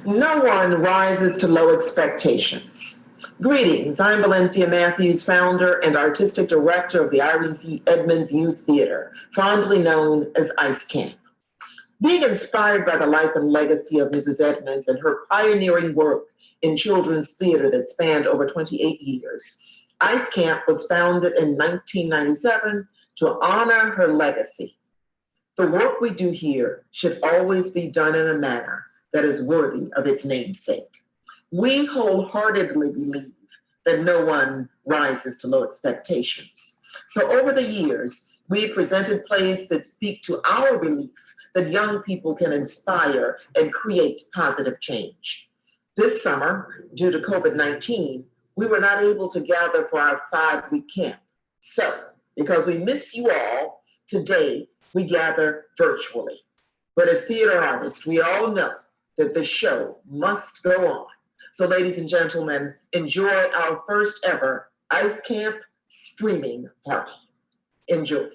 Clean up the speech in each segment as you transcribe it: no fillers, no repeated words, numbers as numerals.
No one rises to low expectations. Greetings, I'm Valencia Matthews, founder and artistic director of the Irene C. Edmonds Youth Theater, fondly known as Ice Camp. Being inspired by the life and legacy of Mrs. Edmonds and her pioneering work in children's theater that spanned over 28 years, Ice Camp was founded in 1997 to honor her legacy. The work we do here should always be done in a manner that is worthy of its namesake. We wholeheartedly believe that no one rises to low expectations. So over the years, we presented plays that speak to our belief that young people can inspire and create positive change. This summer, due to COVID-19, we were not able to gather for our 5-week camp. So, because we miss you all, today we gather virtually. But as theater artists, we all know that the show must go on. So ladies and gentlemen, enjoy our first ever Ice Camp streaming party. Enjoy.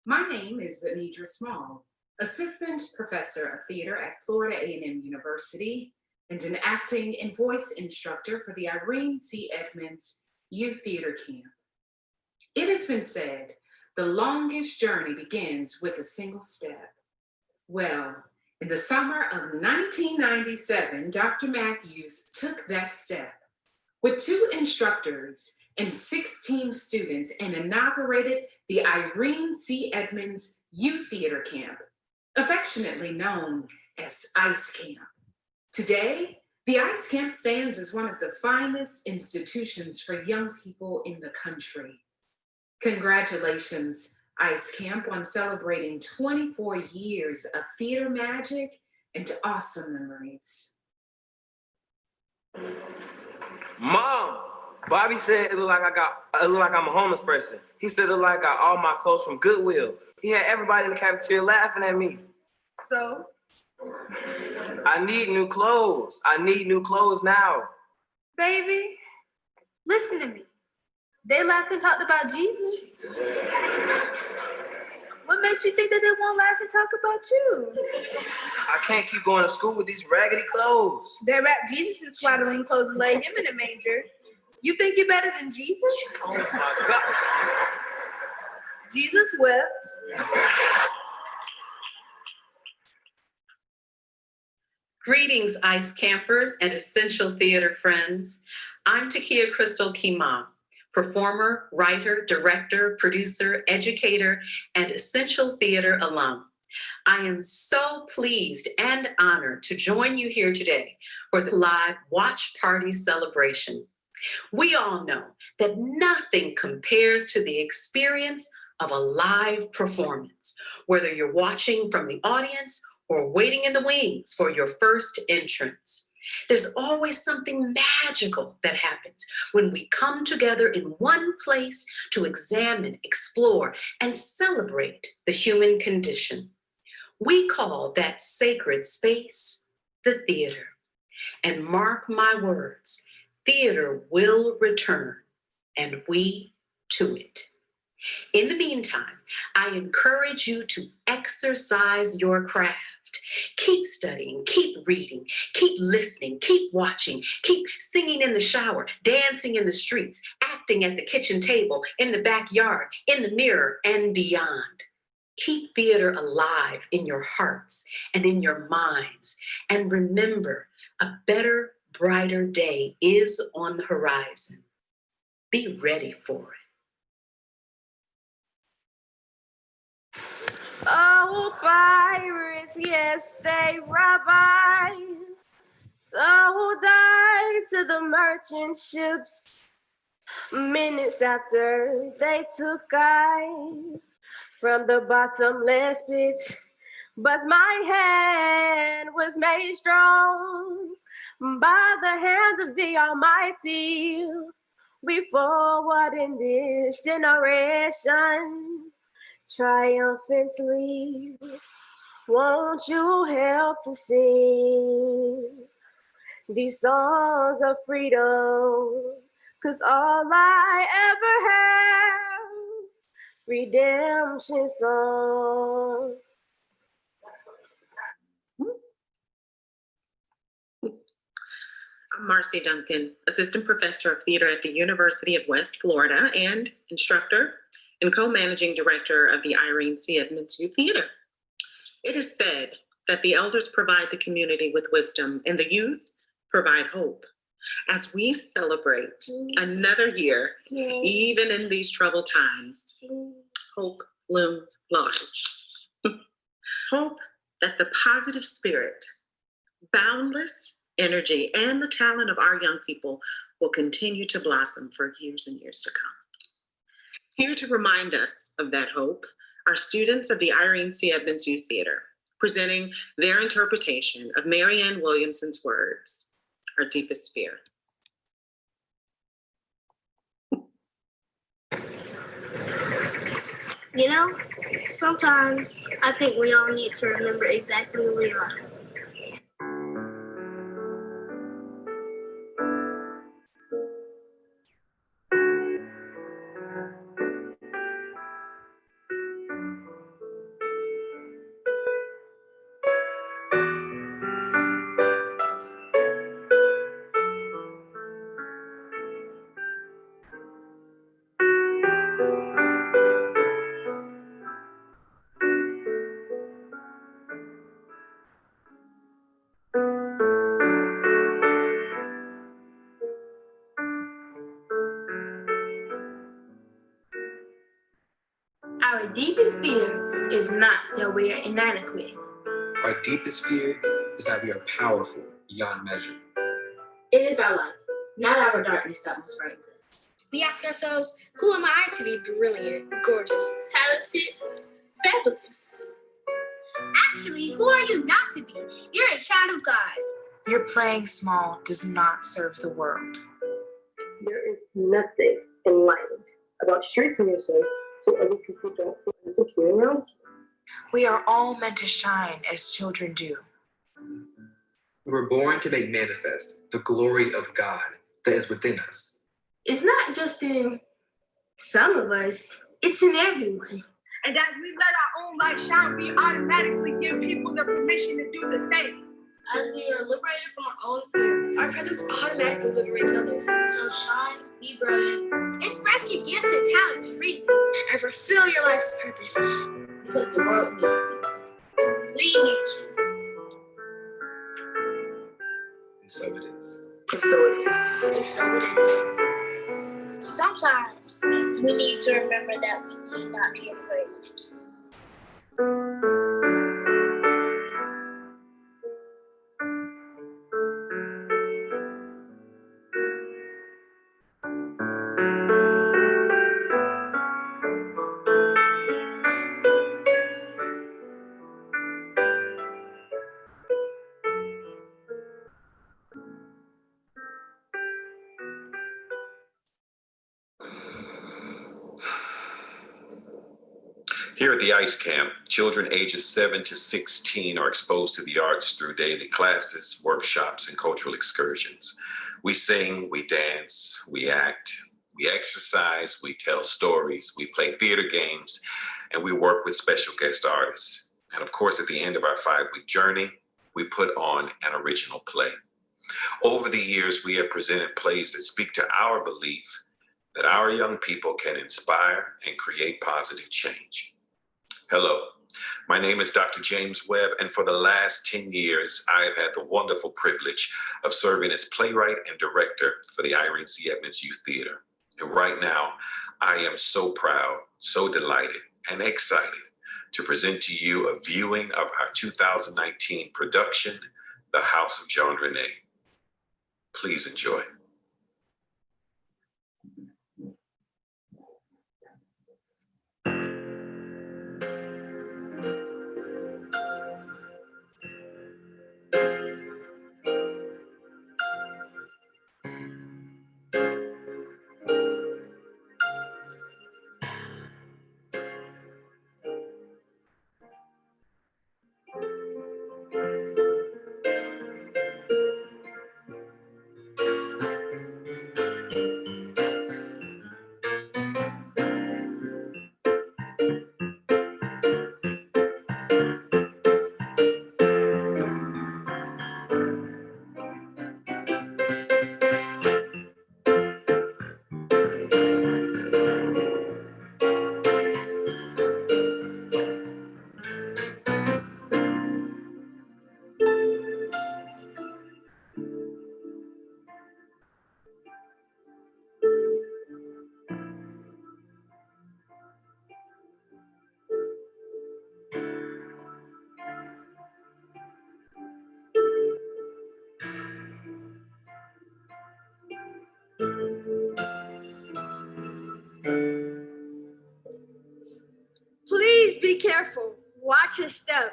My name is Anidra Small, Assistant Professor of Theater at Florida A&M University and an acting and voice instructor for the Irene C. Edmonds Youth Theater Camp. It has been said, the longest journey begins with a single step. Well, in the summer of 1997, Dr. Matthews took that step with 2 instructors and 16 students and inaugurated the Irene C. Edmonds Youth Theater Camp, affectionately known as Ice Camp. Today, the Ice Camp stands as one of the finest institutions for young people in the country. Congratulations, Ice Camp, on celebrating 24 years of theater magic and awesome memories. Mom, Bobby said it looked like I'm a homeless person. He said it looked like I got all my clothes from Goodwill. He had everybody in the cafeteria laughing at me. So? I need new clothes. I need new clothes now. Baby, listen to me. They laughed and talked about Jesus. What makes you think that they won't laugh and talk about you? I can't keep going to school with these raggedy clothes. They wrapped Jesus' swaddling clothes and laid him in a manger. You think you're better than Jesus? Oh my God. Jesus wept. Greetings, Ice Campers and Essential Theater friends. I'm Takia Crystal Kima, performer, writer, director, producer, educator, and Essential Theater alum. I am so pleased and honored to join you here today for the live watch party celebration. We all know that nothing compares to the experience of a live performance, whether you're watching from the audience or waiting in the wings for your first entrance. There's always something magical that happens when we come together in one place to examine, explore, and celebrate the human condition. We call that sacred space the theater. And mark my words, theater will return, and we to it. In the meantime, I encourage you to exercise your craft. Keep studying, keep reading, keep listening, keep watching, keep singing in the shower, dancing in the streets, acting at the kitchen table, in the backyard, in the mirror, and beyond. Keep theater alive in your hearts and in your minds. And remember, a better, brighter day is on the horizon. Be ready for it. Oh, pirates, yes, they rob eyes. So died to the merchant ships. Minutes after they took eyes from the bottomless pit. But my hand was made strong by the hand of the Almighty. We forward in this generation triumphantly. Won't you help to sing these songs of freedom? 'Cause all I ever have, redemption songs. I'm Marcy Duncan, Assistant Professor of Theater at the University of West Florida and instructor and co-managing director of the Irene C. Edmonds Youth Theater. It is said that the elders provide the community with wisdom and the youth provide hope. As we celebrate another year, even in these troubled times, hope looms large. Hope that the positive spirit, boundless energy, and the talent of our young people will continue to blossom for years and years to come. Here to remind us of that hope are students of the Irene C. Edmonds Youth Theater, presenting their interpretation of Marianne Williamson's words, Our Deepest Fear. You know, sometimes I think we all need to remember exactly who we are. Our deepest fear is not that we are inadequate. Our deepest fear is that we are powerful beyond measure. It is our light, not our darkness that most frightens us. We ask ourselves, who am I to be brilliant, gorgeous, talented, fabulous? Actually, who are you not to be? You're a child of God. Your playing small does not serve the world. There is nothing enlightened about shrinking yourself so other people don't feel insecure around you. We are all meant to shine as children do. We were born to make manifest the glory of God that is within us. It's not just in some of us, it's in everyone. And as we let our own light shine, we automatically give people the permission to do the same. As we are liberated from our own fear, our presence automatically liberates others. So shine, be brilliant, express your gifts and talents freely, and fulfill your life's purpose. Because the world needs you. We need you. And so it is. And so it is. And so it is. Sometimes we need to remember that we need not be afraid. Here at the ICE camp, children ages 7 to 16 are exposed to the arts through daily classes, workshops, and cultural excursions. We sing, we dance, we act, we exercise, we tell stories, we play theater games, and we work with special guest artists. And of course, at the end of our 5-week journey, we put on an original play. Over the years, we have presented plays that speak to our belief that our young people can inspire and create positive change. Hello, my name is Dr. James Webb, and for the last 10 years, I have had the wonderful privilege of serving as playwright and director for the Irene C. Edmonds Youth Theater. And right now, I am so proud, so delighted, and excited to present to you a viewing of our 2019 production, The House of Jean René. Please enjoy. Please be careful. Watch your step.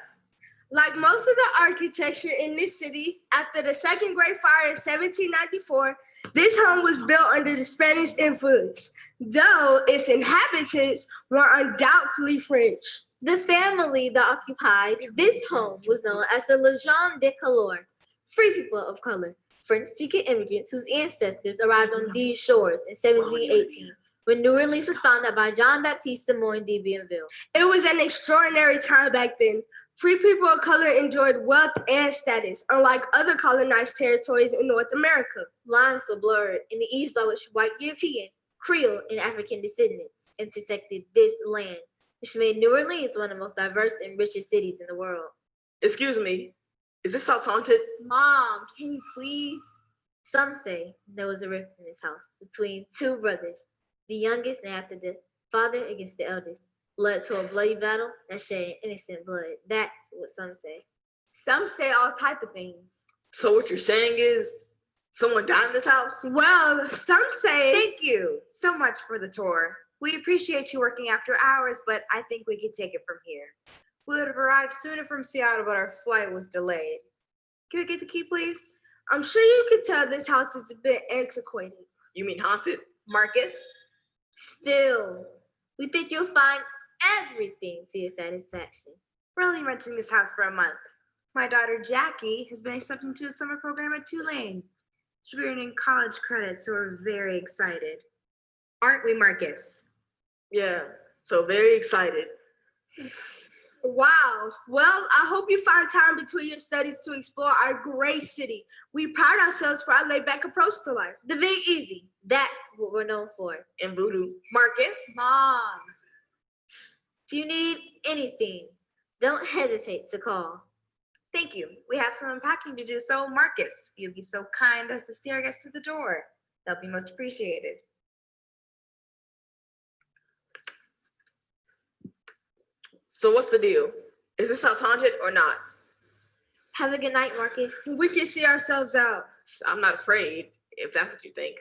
Like most of the architecture in this city, after the Second Great Fire in 1794, this home was built under the Spanish influence, though its inhabitants were undoubtedly French. The family that occupied this home was known as the Legion de Couleur, free people of color, French-speaking immigrants whose ancestors arrived on these shores in 1718, when New Orleans was founded by Jean-Baptiste Simon de Bienville. It was an extraordinary time back then. Free people of color enjoyed wealth and status, unlike other colonized territories in North America. Lines were blurred in the ease by which white European, Creole, and African descendants intersected this land, which made New Orleans one of the most diverse and richest cities in the world. Excuse me, is this house haunted? Mom, can you please? Some say there was a rift in this house between two brothers, the youngest and after the father against the eldest, led to a bloody battle that shed innocent blood. That's what some say. Some say all type of things. So what you're saying is someone died in this house? Well, some say... Thank you so much for the tour. We appreciate you working after hours, but I think we could take it from here. We would have arrived sooner from Seattle, but our flight was delayed. Can we get the key, please? I'm sure you could tell this house is a bit antiquated. You mean haunted? Marcus? Still, we think you'll find everything to your satisfaction. We're only renting this house for a month. My daughter Jackie has been accepted to a summer program at Tulane. She'll be earning college credits, so we're very excited. Aren't we, Marcus? Yeah, so very excited. Wow. Well, I hope you find time between your studies to explore our great city. We pride ourselves for our laid-back approach to life. The Big Easy, that's what we're known for. And voodoo. Marcus? Mom. If you need anything, don't hesitate to call. Thank you. We have some unpacking to do, so Marcus, if you'd be so kind as to see our guests to the door, that'll be most appreciated. So what's the deal? Is this house haunted or not? Have a good night, Marcus. We can see ourselves out. I'm not afraid, if that's what you think.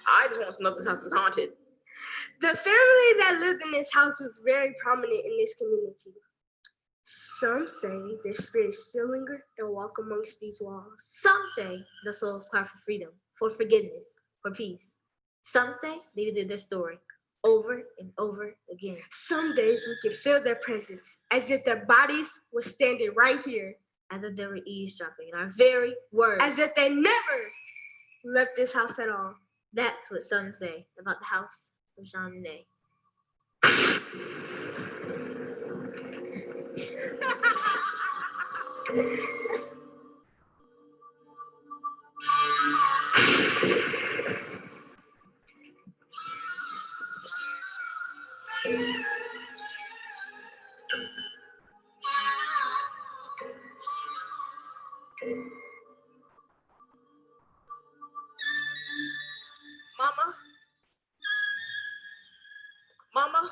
I just want to know if this house is haunted. The family that lived in this house was very prominent in this community. Some say their spirits still linger and walk amongst these walls. Some say the souls cry for freedom, for forgiveness, for peace. Some say they did their story over and over again. Some days we can feel their presence, as if their bodies were standing right here. As if they were eavesdropping in our very words. As if they never left this house at all. That's what some say about the house of Jean René. Mama? Mama?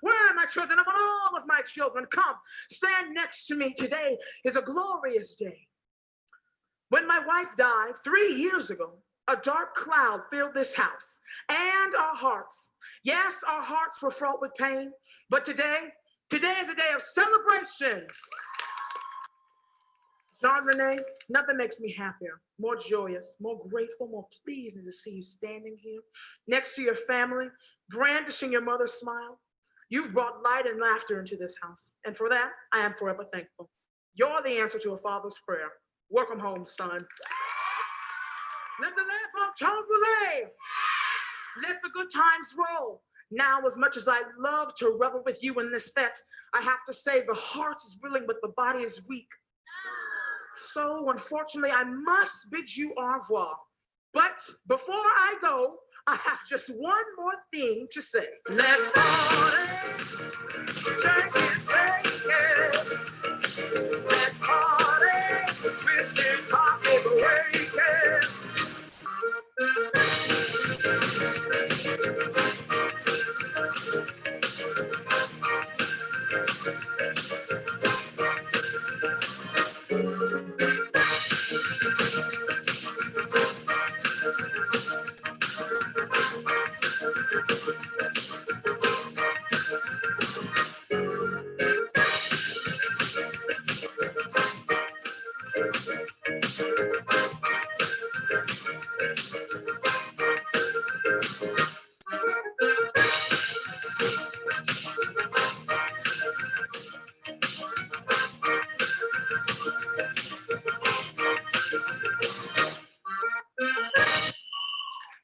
Where are my children? I want all of my children. Come, stand next to me. Today is a glorious day. When my wife died 3 years ago, a dark cloud filled this house and our hearts. Yes, our hearts were fraught with pain, but today is a day of celebration. Jean Renee, nothing makes me happier, more joyous, more grateful, more pleasing to see you standing here next to your family, brandishing your mother's smile. You've brought light and laughter into this house, and for that, I am forever thankful. You're the answer to a father's prayer. Welcome home, son. Let the lamp of tongue relay. Let the good times roll. Now, as much as I love to revel with you in this fete, I have to say the heart is willing, but the body is weak. So, unfortunately, I must bid you au revoir. But before I go, I have just one more thing to say. Let's party, shake it. Let's party, twist it, pop it, break it.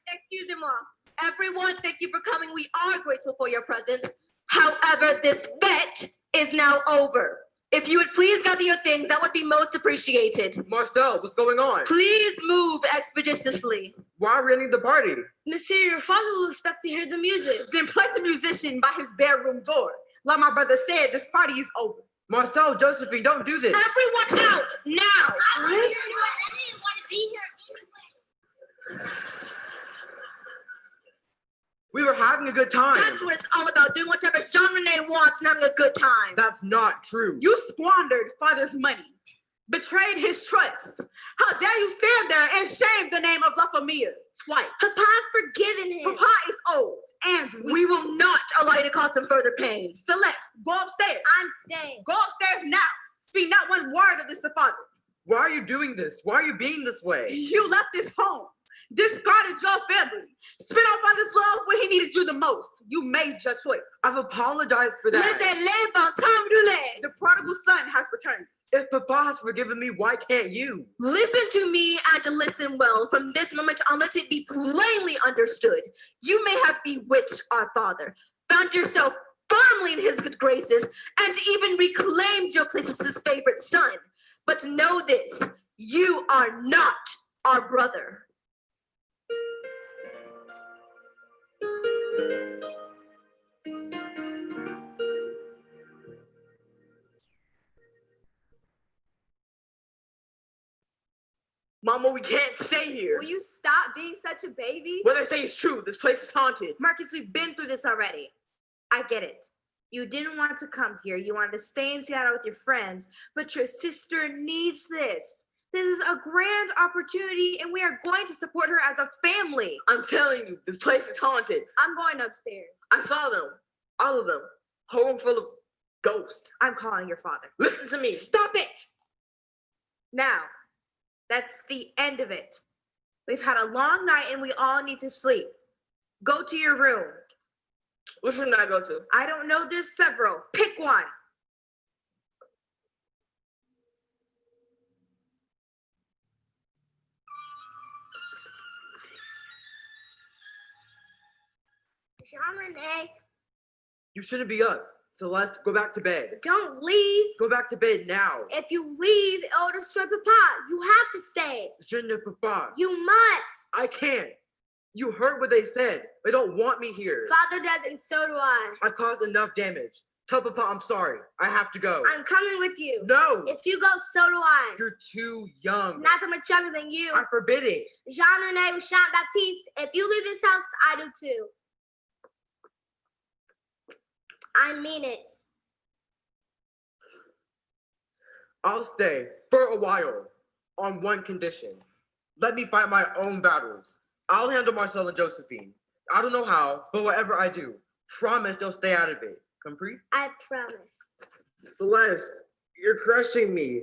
Excusez-moi. Everyone, thank you for coming. We are grateful for your presence. However, this fete is now over. If you would please gather your things, that would be most appreciated. Marcel, what's going on? Please move expeditiously. Why are we ending the party? Monsieur, your father will expect to hear the music. Then place a musician by his bedroom door. Like my brother said, this party is over. Marcel, Josephine, don't do this. Everyone out now. I didn't want to be here anyway. We were having a good time. That's what it's all about, doing whatever Jean Rene wants and having a good time. That's not true. You squandered father's money, betrayed his trust. How dare you stand there and shame the name of La Familia twice? Papa's forgiven him. Papa is old, and We will not allow you to cause him further pain. Celeste, go upstairs. I'm staying. Go upstairs now. Speak not one word of this to father. Why are you doing this? Why are you being this way? You left this home, discarded your family, spent on father's love when he needed you the most. You made your choice. I've apologized for that. Laissez-les bon temps brûler. The prodigal son has returned. If Papa has forgiven me, why can't you? Listen to me and to listen well. From this moment on, let it be plainly understood. You may have bewitched our father, found yourself firmly in his good graces, and even reclaimed your place as his favorite son. But know this, you are not our brother. Mama, we can't stay here. Will you stop being such a baby? What they say is true. This place is haunted. Marcus, we've been through this already. I get it. You didn't want to come here. You wanted to stay in Seattle with your friends, but your sister needs this. This is a grand opportunity, and we are going to support her as a family. I'm telling you, this place is haunted. I'm going upstairs. I saw them, all of them, home full of ghosts. I'm calling your father. Listen to me. Stop it! Now, that's the end of it. We've had a long night and we all need to sleep. Go to your room. Which room did I go to? I don't know, there's several. Pick one. Jean Rene, You shouldn't be up. Celeste, go back to bed. don't leave. Go back to bed now. If you leave, it'll destroy Papa. You have to stay. Je ne peux pas. You must. I can't. You heard what they said. They don't want me here. Father doesn't, so do I. I've caused enough damage. Tell Papa I'm sorry. I have to go. I'm coming with you. No. If you go, so do I. You're too young. Not that much younger than you. I forbid it. Jean Rene was Jean Baptiste. If you leave this house, I do too. I mean it. I'll stay for a while on one condition. Let me fight my own battles. I'll handle Marcel and Josephine. I don't know how, but whatever I do, promise they'll stay out of it. Compris? I promise. Celeste, you're crushing me.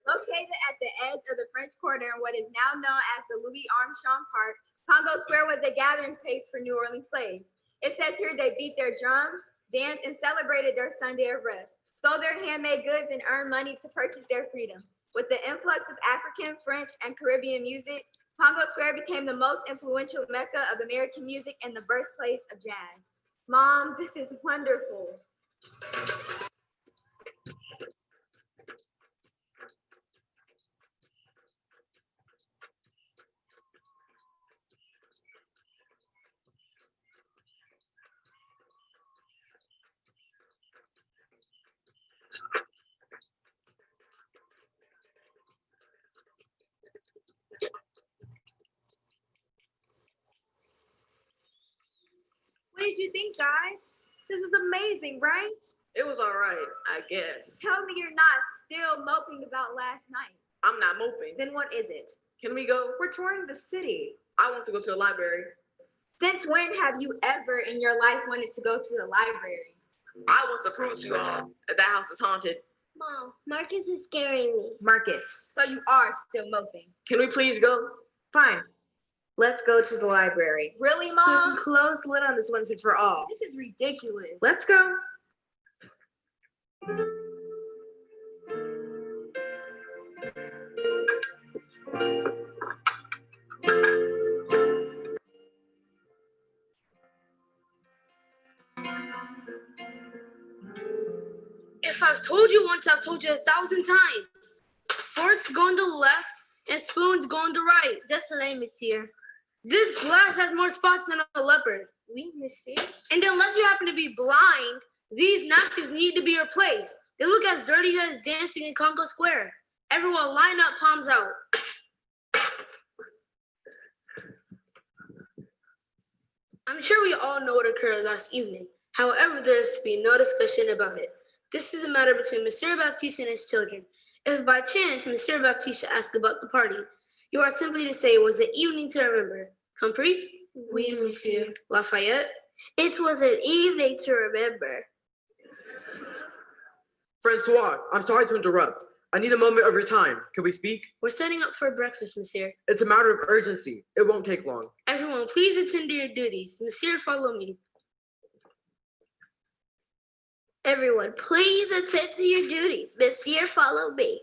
Located at the edge of the French Quarter in what is now known as the Louis Armstrong Park, Congo Square was a gathering place for New Orleans slaves. It says here they beat their drums, danced, and celebrated their Sunday of rest, sold their handmade goods, and earned money to purchase their freedom. With the influx of African, French, and Caribbean music, Congo Square became the most influential mecca of American music and the birthplace of jazz. Mom, this is wonderful. What did you think, guys? This is amazing, right? It was all right, I guess. Tell me you're not still moping about last night. I'm not moping. Then what is it? Can we go? We're touring the city. I want to go to the library. Since when have you ever in your life wanted to go to the library? I want to prove to you all that that house is haunted. Mom, Marcus is scaring me. Marcus, so you are still moping. Can we please go? Fine. Let's go to the library. Really, So we can Mom? close the lid on this once and for all. This is ridiculous. Let's go. If I've told you once, I've told you 1,000 times. Forks go on the left and spoons go on the right. Désolé, monsieur. This glass has more spots than a leopard. Oui, monsieur. And unless you happen to be blind, these napkins need to be replaced. They look as dirty as dancing in Congo Square. Everyone line up, palms out. I'm sure we all know what occurred last evening. However, there is to be no discussion about it. This is a matter between Monsieur Baptiste and his children. If by chance Monsieur Baptiste asks about the party, you are simply to say it was an evening to remember. Compris? Oui, monsieur. Lafayette? It was an evening to remember. Francois, I'm sorry to interrupt. I need a moment of your time. Can we speak? We're setting up for breakfast, monsieur. It's a matter of urgency. It won't take long. Everyone, please attend to your duties. Monsieur, follow me. Everyone, please attend to your duties. Monsieur, follow me.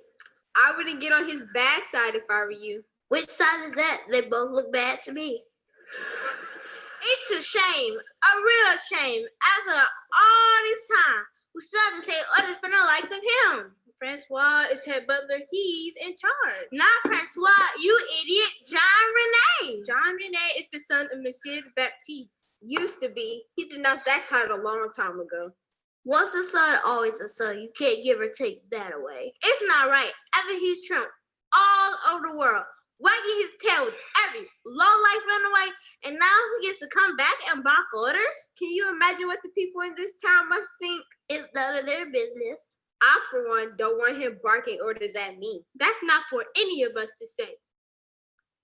I wouldn't get on his bad side if I were you. Which side is that? They both look bad to me. It's a shame, a real shame. After all this time, we still have to say others for no likes of him. Francois is head butler. He's in charge. Not Francois, you idiot, John Rene. John Rene is the son of Monsieur Baptiste. Used to be. He denounced that title a long time ago. Once a son, always a son. You can't give or take that away. It's not right. Ever he's trumped all over the world, wagging his tail with every low-life runaway, and now he gets to come back and bark orders? Can you imagine what the people in this town must think? It's none of their business. I, for one, don't want him barking orders at me. That's not for any of us to say.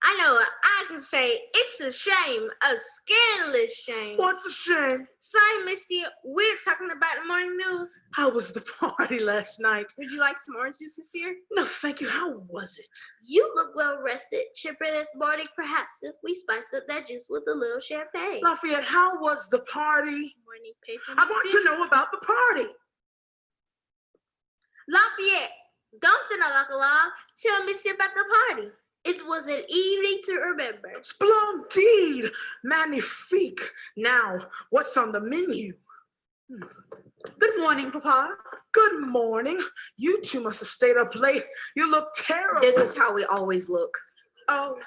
I know what I can say. It's a shame, a scandalous shame. What's a shame? Sorry, Misty, we're talking about the morning news. How was the party last night? Would you like some orange juice, Monsieur? No, thank you. How was it? You look well rested, chipper this morning. Perhaps if we spice up that juice with a little champagne. Lafayette, how was the party? Morning paper. I want to know about the party. Lafayette, don't sit on like a log. Tell Monsieur about the party. It was an evening to remember. Splendide! Magnifique! Now, what's on the menu? Good morning, Papa. Good morning. You two must have stayed up late. You look terrible. This is how we always look. Oh.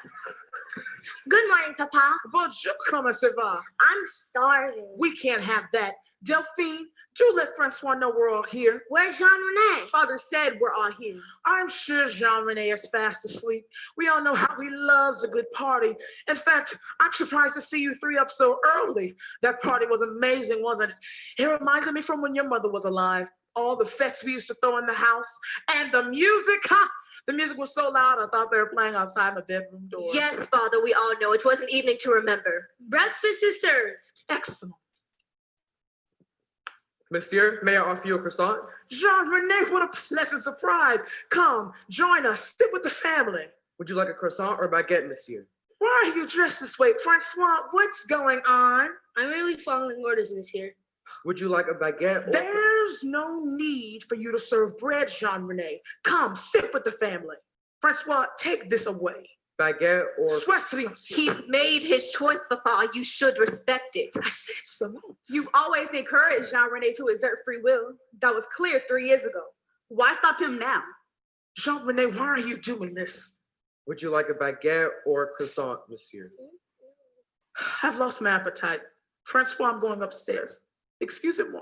Good morning, Papa. Bonjour, comment ça va? I'm starving. We can't have that. Delphine, do let Francois know we're all here. Where's Jean Rene? Father said we're all here. I'm sure Jean-Rene is fast asleep. We all know how he loves a good party. In fact, I'm surprised to see you three up so early. That party was amazing, wasn't it? It reminded me from when your mother was alive. All the fests we used to throw in the house. And the music, huh? The music was so loud, I thought they were playing outside my bedroom door. Yes, Father, we all know it was an evening to remember. Breakfast is served. Excellent. Monsieur, may I offer you a croissant? Jean-Rene, what a pleasant surprise. Come, join us. Sit with the family. Would you like a croissant or baguette, monsieur? Why are you dressed this way? Francois, what's going on? I'm merely following orders, Monsieur. Would you like a baguette or... There's no need for you to serve bread, Jean-Rene. Come, sit with the family. Francois, take this away. Baguette or... He's made his choice, Papa. You should respect it. I said salute. You've always encouraged Jean Rene to exert free will. That was clear 3 years ago. Why stop him now? Jean-Rene, why are you doing this? Would you like a baguette or a croissant, monsieur? I've lost my appetite. Francois, I'm going upstairs. Excusez-moi.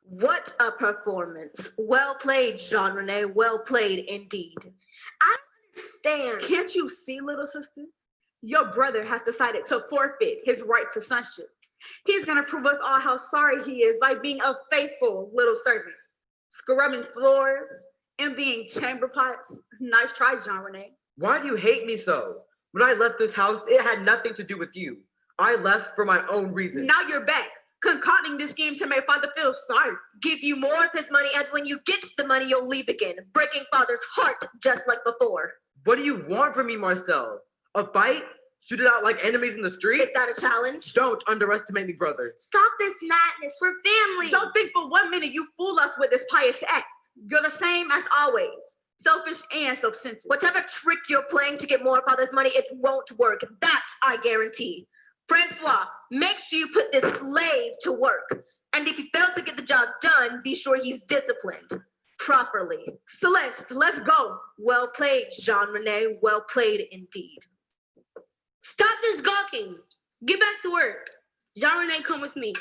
What a performance. Well played, Jean Rene. Well played indeed. I don't understand. Can't you see, little sister? Your brother has decided to forfeit his right to sonship. He's gonna prove us all how sorry he is by being a faithful little servant. Scrubbing floors, emptying chamber pots. Nice try, Jean Rene. Why do you hate me so? When I left this house, it had nothing to do with you. I left for my own reasons. Now you're back. concocting this scheme to make father feel sorry. Give you more of his money, and when you get the money, you'll leave again, breaking father's heart just like before. What do you want from me, Marcel? A fight? Shoot it out like enemies in the street? Is that a challenge? Don't underestimate me, brother. Stop this madness. We're family. Don't think for 1 minute you fool us with this pious act. You're the same as always. Selfish and self-centered. Whatever trick you're playing to get more of father's money, it won't work. That I guarantee. Francois, make sure you put this slave to work. And if he fails to get the job done, be sure he's disciplined properly. Celeste, let's go. Well played, Jean-Rene. Well played indeed. Stop this gawking. Get back to work. Jean-Rene, come with me.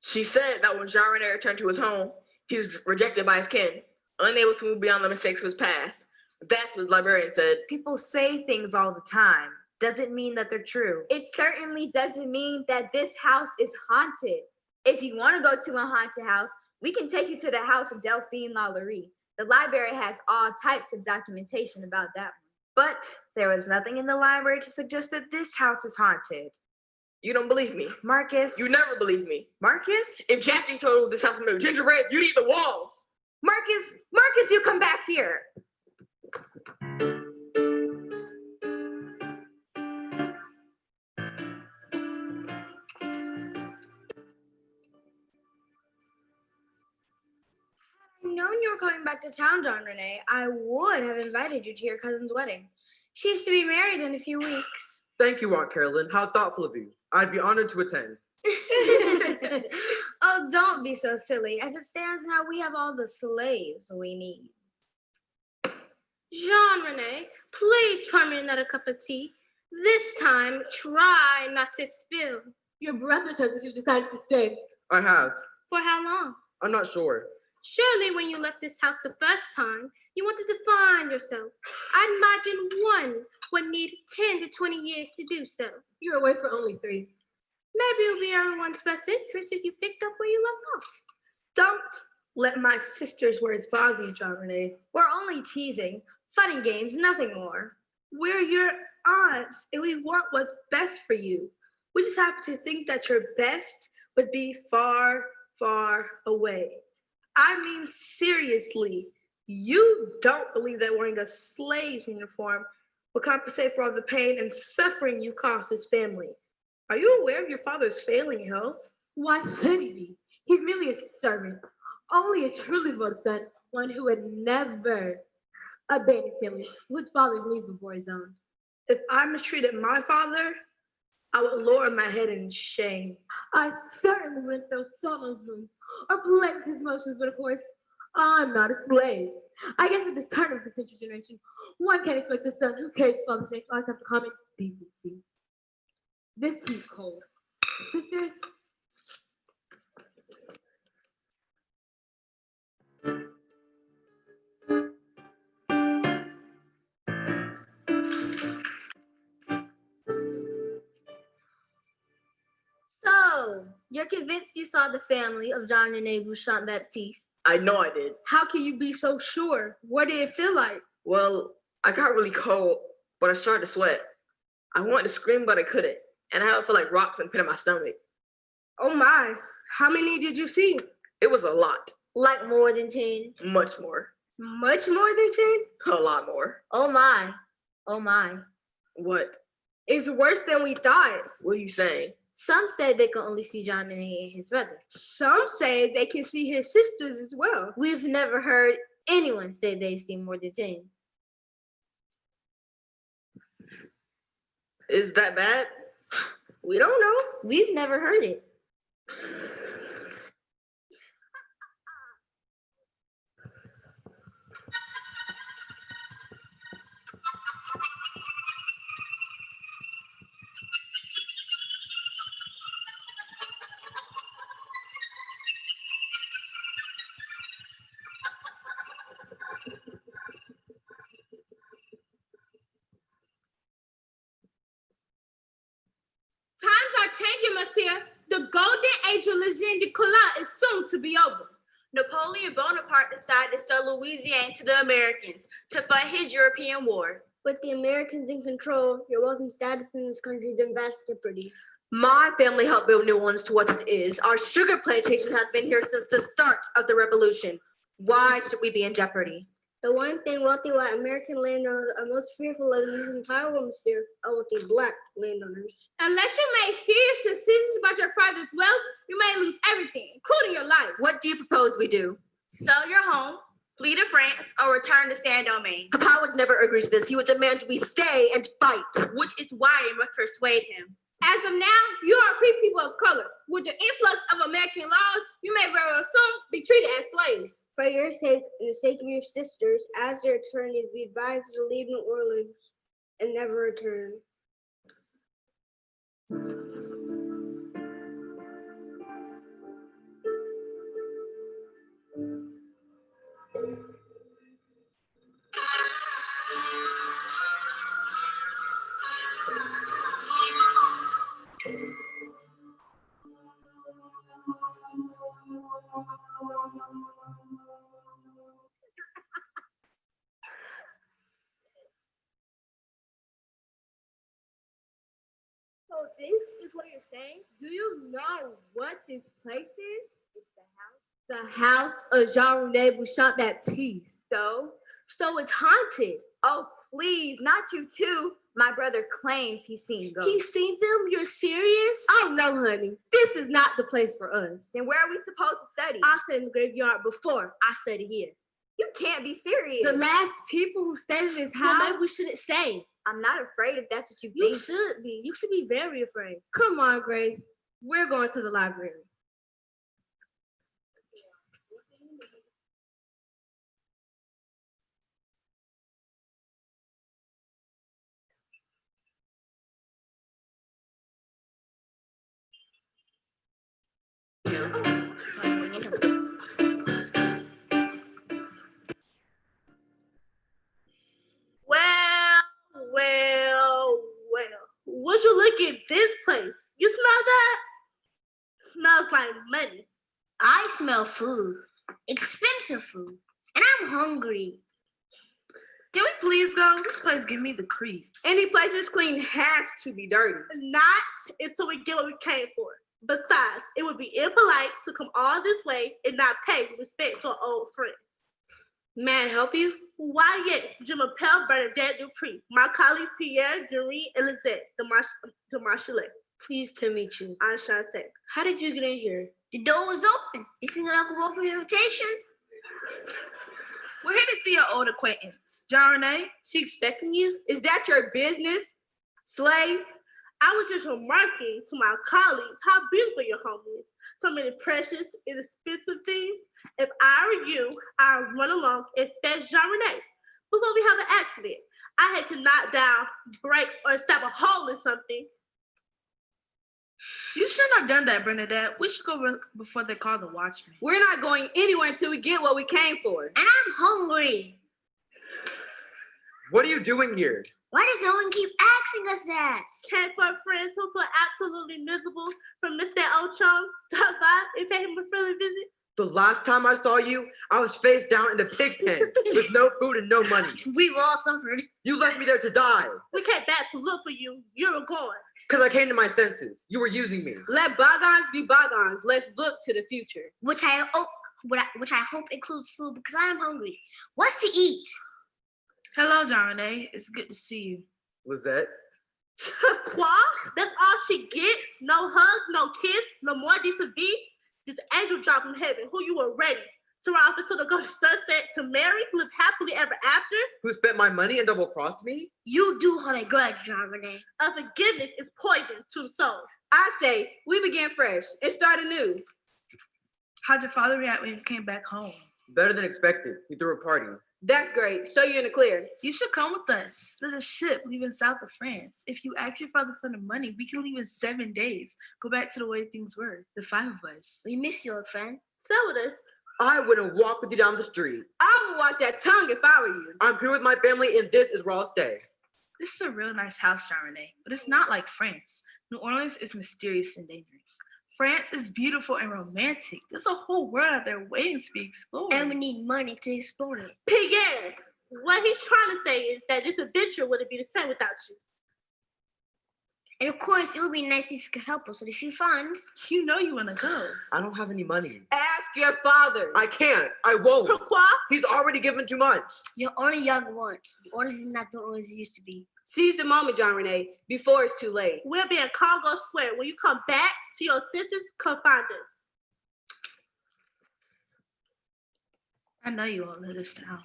She said that when Jean-Rene returned to his home, he was rejected by his kin, unable to move beyond the mistakes of his past. That's what the librarian said. People say things all the time. Doesn't mean that they're true. It certainly doesn't mean that this house is haunted. If you want to go to a haunted house, we can take you to the house of Delphine Lalaurie. The library has all types of documentation about that one. But there was nothing in the library to suggest that this house is haunted. You don't believe me. Marcus. You never believe me. Marcus? If Jackie told you this house was made of gingerbread, you'd eat the walls. Marcus, you come back here. I'd known you were coming back to town, Jean-Rene, I would have invited you to your cousin's wedding. She's to be married in a few weeks. Thank you, Aunt Carolyn. How thoughtful of you. I'd be honored to attend. Oh, don't be so silly. As it stands now, we have all the slaves we need. Jean-Rene, please pour me another cup of tea. This time, try not to spill. Your brother says that you decided to stay. I have. For how long? I'm not sure. Surely when you left this house the first time, you wanted to find yourself. I imagine one would need 10 to 20 years to do so. You're away for only 3. Maybe it would be everyone's best interest if you picked up where you left off. Don't let my sister's words bother you, Jean-Rene. We're only teasing, fun and games, nothing more. We're your aunts, and we want what's best for you. We just happen to think that your best would be far, far away. I mean, seriously, you don't believe that wearing a slave uniform will compensate for all the pain and suffering you caused his family. Are you aware of your father's failing health? Why should he be? He's merely a servant, only a truly devoted son, one who would never abandon family, with father's needs before his own. If I mistreated my father, I would lower my head in shame. I certainly wouldn't throw salt on his wounds or play his motions, but of course, I'm not a slave. I guess at this turn of the century generation, one can't expect a son who carries his father's name to always have to common decency. This tea's cold. Sisters, So, you're convinced you saw the family of Jean-Rene Bouchant Baptiste? I know I did. How can you be so sure? What did it feel like? Well, I got really cold, but I started to sweat. I wanted to scream, but I couldn't. And I had to feel like rocks and pit in my stomach. Oh my, how many did you see? It was a lot. Like more than 10? Much more. Much more than 10? A lot more. Oh my. Oh my. What? It's worse than we thought. What are you saying? Some said they could only see Jean-Rene and his brother. Some say they can see his sisters as well. We've never heard anyone say they've seen more than 10. Is that bad? We don't know. We've never heard it. times are changing, monsieur. The golden age of Legend de Colat is soon to be over. Napoleon Bonaparte decided to sell Louisiana to the Americans to fight his European war. With the Americans in control, your wealth status in this country is in vast jeopardy. My family helped build New Orleans to what it is. Our sugar plantation has been here since the start of the revolution. Why should we be in jeopardy? The one thing wealthy white American landowners are most fearful of in this entire hemisphere are wealthy black landowners. Unless you make serious decisions about your father's wealth, you may lose everything, including your life. What do you propose we do? Sell your home, flee to France, or return to Saint Domingue. Papa would never agree to this. He would demand we stay and fight. Which is why you must persuade him. As of now, you are free people of color. With the influx of American laws, you may very well soon be treated as slaves. For your sake and the sake of your sisters, as your attorneys, we advise you to leave New Orleans and never return. So this is what you're saying? Do you know what this place is? It's the house of Jean-René Bouchon-Baptiste. So it's haunted. Oh, please, not you too. My brother claims he's seen ghosts. He's seen them? You're serious? Oh, no, honey. This is not the place for us. Then where are we supposed to study? I studied in the graveyard before I studied here. You can't be serious. The last people who stayed in this house. Well, maybe we shouldn't say. I'm not afraid if that's what you You think. should be. You should be very afraid. Come on, Grace. We're going to the library. Well. Would you look at this place? You smell that? Smells like money. I smell food. Expensive food. And I'm hungry. Can we please go? This place give me the creeps. Any place that's clean has to be dirty. Not until we get what we came for. Besides, it would be impolite to come all this way and not pay respect to an old friend. May I help you? Why, yes, Je m'appelle Bernadette Dupree. My colleagues Pierre, Doreen, and Lizette de Marchelet. Pleased to meet you. Enchanté. How did you get in here? The door was open. You think that I could open your invitation? We're here to see your old acquaintance, Jean-René. She expecting you? Is that your business, slave? I was just remarking to my colleagues how beautiful your home is. So many precious and expensive things. If I were you, I'd run along and fetch Jean-René. Before we have an accident, I had to knock down, break, or stab a hole in something. You shouldn't have done that, Bernadette. We should go before they call the watchman. We're not going anywhere until we get what we came for. And I'm hungry. What are you doing here? Why does no one keep asking us that? Came for friends who feel absolutely miserable from Mr. Ochon. Stop by and pay him a friendly visit. The last time I saw you, I was face down in the pig pen with no food and no money. We've all suffered. You left me there to die. We came back to look for you. You were gone. Because I came to my senses. You were using me. Let bygones be bygones. Let's look to the future. Which I hope includes food because I am hungry. What's to eat? Hello, Jean-René. It's good to see you. Lizette? Quoi? That's all she gets? No hug, no kiss, no more vis-a-vis? This angel dropped from heaven, who you were ready to ride off into the Gulf sunset to marry, live happily ever after? Who spent my money and double-crossed me? You do hold a grudge, Jean-René. Unforgiveness is poison to the soul. I say we begin fresh and start anew. How'd your father react when you came back home? Better than expected. We threw a party. That's great. So you're in the clear. You should come with us. There's a ship leaving south of France. If you ask your father for the money, we can leave in 7 days. Go back to the way things were. The 5 of us. We miss you, old friend. So with us. I wouldn't walk with you down the street. I would watch that tongue if I were you. I'm here with my family, and this is where I'll stay. This is a real nice house, Jean-René, but it's not like France. New Orleans is mysterious and dangerous. France is beautiful and romantic. There's a whole world out there waiting to be explored. And we need money to explore it. Pierre, what he's trying to say is that this adventure wouldn't be the same without you. And of course, it would be nice if you could help us with a few funds. You know you want to go. I don't have any money. Ask your father. I can't. I won't. Pourquoi? He's already given too much. You're only young once. The orders is not the orders it used to be. Seize the moment, John Renee, before it's too late. We'll be in Congo Square. When you come back to your senses, come find us. I know you won't let us down.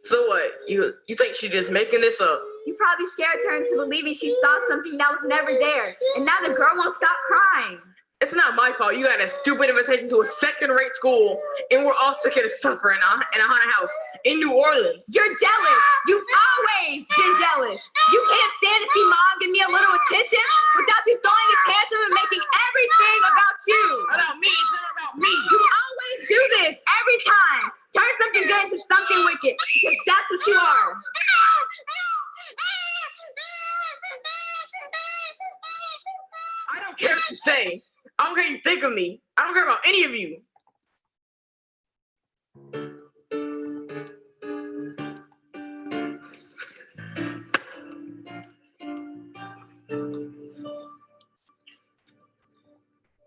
So what? You think she's just making this up? You probably scared her into believing she saw something that was never there. And now the girl won't stop crying. It's not my fault. You got a stupid invitation to a second-rate school, and we're all sick of suffering in a haunted house in New Orleans. You're jealous. You've always been jealous. You can't stand to see mom give me a little attention without you throwing a tantrum and making everything about you. About me, it's not about me. You always do this every time. Turn something good into something wicked because that's what you are. I don't care what you say. I don't care what you think of me. I don't care about any of you.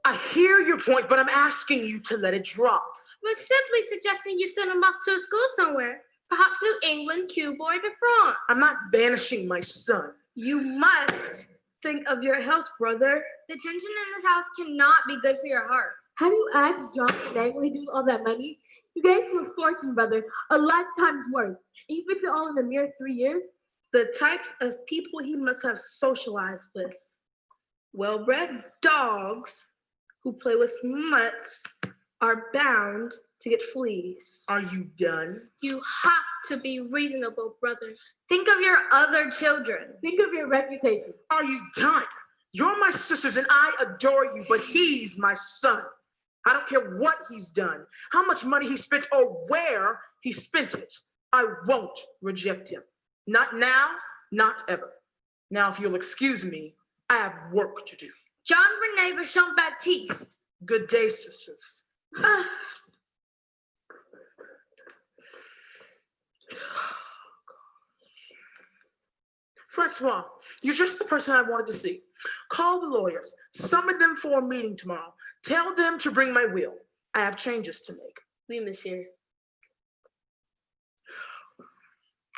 I hear your point, but I'm asking you to let it drop. We're simply suggesting you send him off to a school somewhere. Perhaps New England, Cuba, or even France. I'm not banishing my son. You must think of your health, brother. The tension in this house cannot be good for your heart. Have you asked John today what he did with all that money? You gave him a fortune, brother, a lifetime's worth. And he spent it all in a mere 3 years? The types of people he must have socialized with. Well-bred dogs who play with mutts are bound to get fleas. Are you done? You have to be reasonable, brother. Think of your other children. Think of your reputation. Are you done? You're my sisters and I adore you, but he's my son. I don't care what he's done, how much money he spent, or where he spent it. I won't reject him. Not now, not ever. Now, if you'll excuse me, I have work to do. John Rene Vachon Baptiste. Good day, sisters. Francois, you're just the person I wanted to see. Call the lawyers, summon them for a meeting tomorrow. Tell them to bring my will. I have changes to make. Oui, monsieur.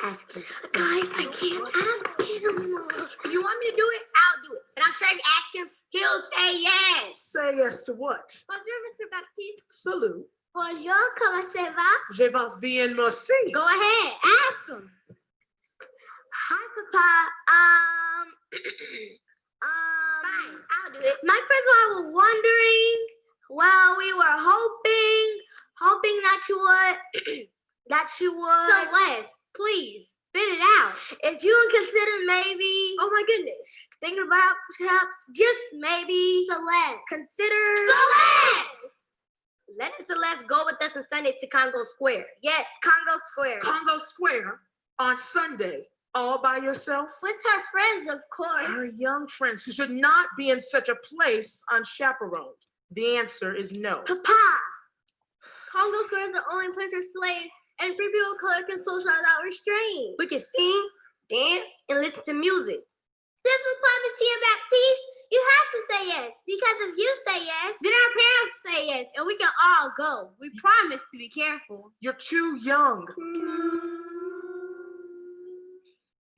Ask him. Guys, I can't ask him. You want me to do it? I'll do it. And I'm sure if you ask him, he'll say yes. Say yes to what? Bonjour, Mr. Baptiste. Salute. Bonjour, comment ça va? Je vais bien, merci. Go ahead, ask him. Hi, Papa. Fine, I'll do it. My friends and I were wondering, well, we were hoping that you would. So, Les, please, spit it out. If you would consider maybe, oh my goodness, thinking about perhaps just maybe, Celeste. Consider Celeste! Let Celeste go with us on Sunday to Congo Square. Yes, Congo Square. Congo Square on Sunday, all by yourself? With her friends, of course. Her young friends who should not be in such a place unchaperoned. The answer is no. Papa, Congo Square is the only place where slaves and free people of color can socialize without restraint. We can sing, dance, and listen to music. This was Clement here, Baptiste. You have to say yes. Because if you say yes, then our parents say yes, and we can all go. We promise to be careful. You're too young.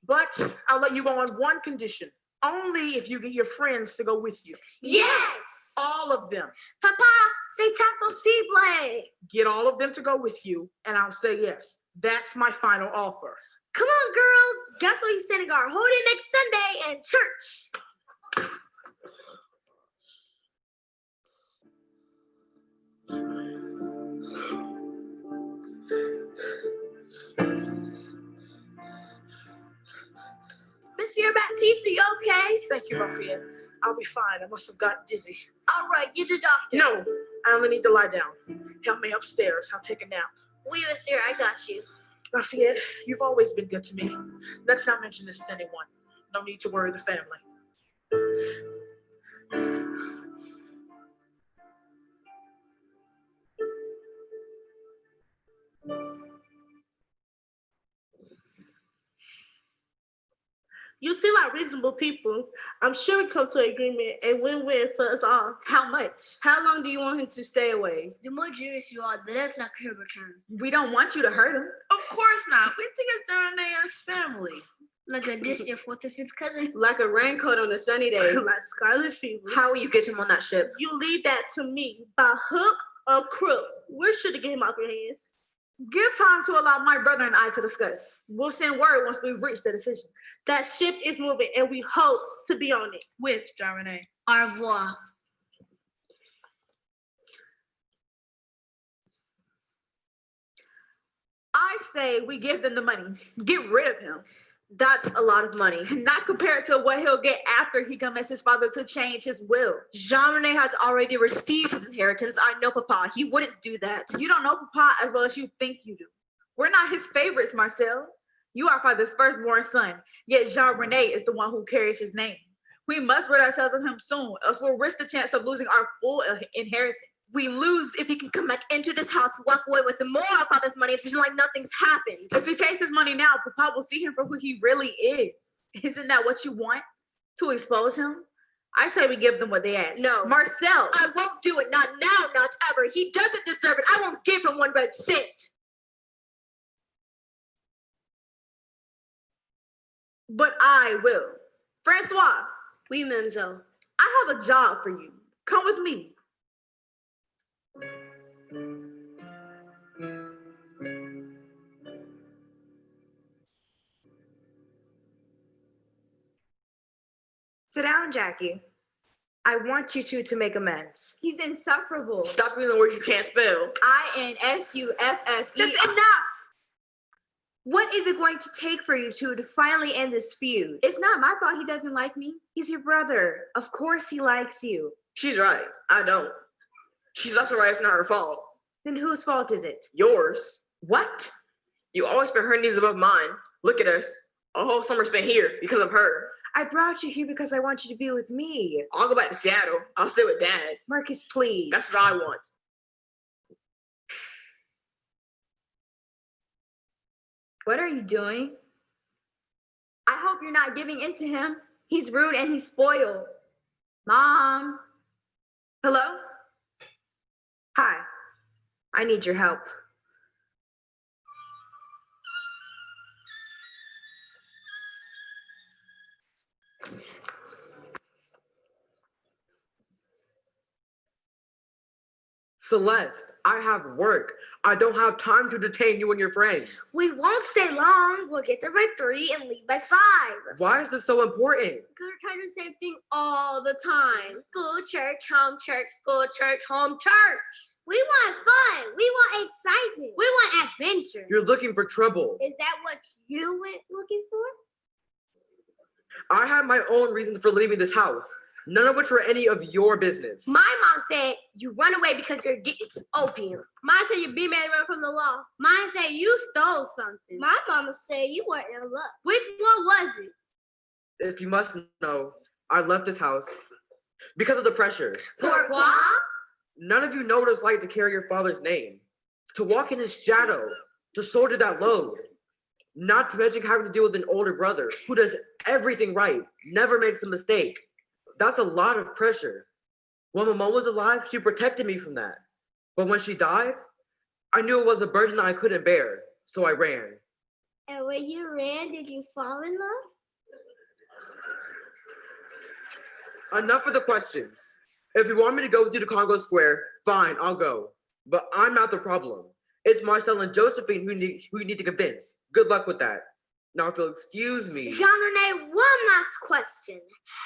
But I'll let you go on one condition. Only if you get your friends to go with you. Yes! All of them. Papa, c'est impossible. Get all of them to go with you, and I'll say yes. That's my final offer. Come on, girls. Guess what you standing our whole day next Sunday in church. Monsieur Baptiste, Marquise, are you okay? Thank you, Raphael. I'll be fine. I must have gotten dizzy. All right, get your doctor. No, I only need to lie down. Help me upstairs. I'll take a nap. Wait, Sarah, I got you. Raphael, you've always been good to me. Let's not mention this to anyone. No need to worry the family. You seem like reasonable people. I'm sure we come to an agreement and win-win for us all. How much? How long do you want him to stay away? The more generous you are, the less I could return. We don't want you to hurt him. Of course not. We think it's Darnae's family. Like a distant fourth or fifth cousin. Like a raincoat on a sunny day. Like scarlet fever. How will you get him on that ship? You leave that to me. By hook or crook. We're sure to get him off your hands. Give time to allow my brother and I to discuss. We'll send word once we've reached a decision. That ship is moving and we hope to be on it. With Darnay. Au revoir. I say we give them the money. Get rid of him. That's a lot of money. Not compared to what he'll get after he convinces his father to change his will. Jean-René has already received his inheritance. I know Papa. He wouldn't do that. You don't know Papa as well as you think you do. We're not his favorites, Marcel. You are father's firstborn son, yet Jean-René is the one who carries his name. We must rid ourselves of him soon, else we'll risk the chance of losing our full inheritance. We lose if he can come back into this house, walk away with more of father's money, it's like nothing's happened. If he takes his money now, Papa will see him for who he really is. Isn't that what you want? To expose him? I say we give them what they ask. No. Marcel! I won't do it. Not now, not ever. He doesn't deserve it. I won't give him one red cent. But I will. Francois, Oui, mademoiselle. I have a job for you. Come with me. Sit down, Jackie. I want you two to make amends. He's insufferable. Stop using words you can't spell. INSUFFE. That's enough! What is it going to take for you two to finally end this feud? It's not my fault he doesn't like me. He's your brother. Of course he likes you. She's right. I don't. She's also right. It's not her fault. Then whose fault is it? Yours. What? You always put her needs above mine. Look at us. A whole summer spent here because of her. I brought you here because I want you to be with me. I'll go back to Seattle. I'll stay with Dad. Marcus, please. That's what I want. What are you doing? I hope you're not giving in to him. He's rude and he's spoiled. Mom. Hello? Hi. I need your help. Celeste, I have work. I don't have time to detain you and your friends. We won't stay long. We'll get there by 3 and leave by 5. Why is this so important? Because we're trying to do the same thing all the time. School, church, home, church, school, church, home, church. We want fun. We want excitement. We want adventure. You're looking for trouble. Is that what you went looking for? I have my own reasons for leaving this house, none of which were any of your business. My mom said you run away because you're getting opium. Mine said you be made run from the law. Mine said you stole something. My mama said you weren't in luck. Which one was it? If you must know, I left this house because of the pressure. Pourquoi? None of you know what it's like to carry your father's name, to walk in his shadow, to shoulder that load. Not to mention having to deal with an older brother who does everything right, never makes a mistake. That's a lot of pressure. When my mom was alive, she protected me from that. But when she died, I knew it was a burden that I couldn't bear, so I ran. And when you ran, did you fall in love? Enough of the questions. If you want me to go with you to Congo Square, fine, I'll go. But I'm not the problem. It's Marcel and Josephine who you need to convince. Good luck with that. Now, if you'll excuse me. Jean-René, one last question.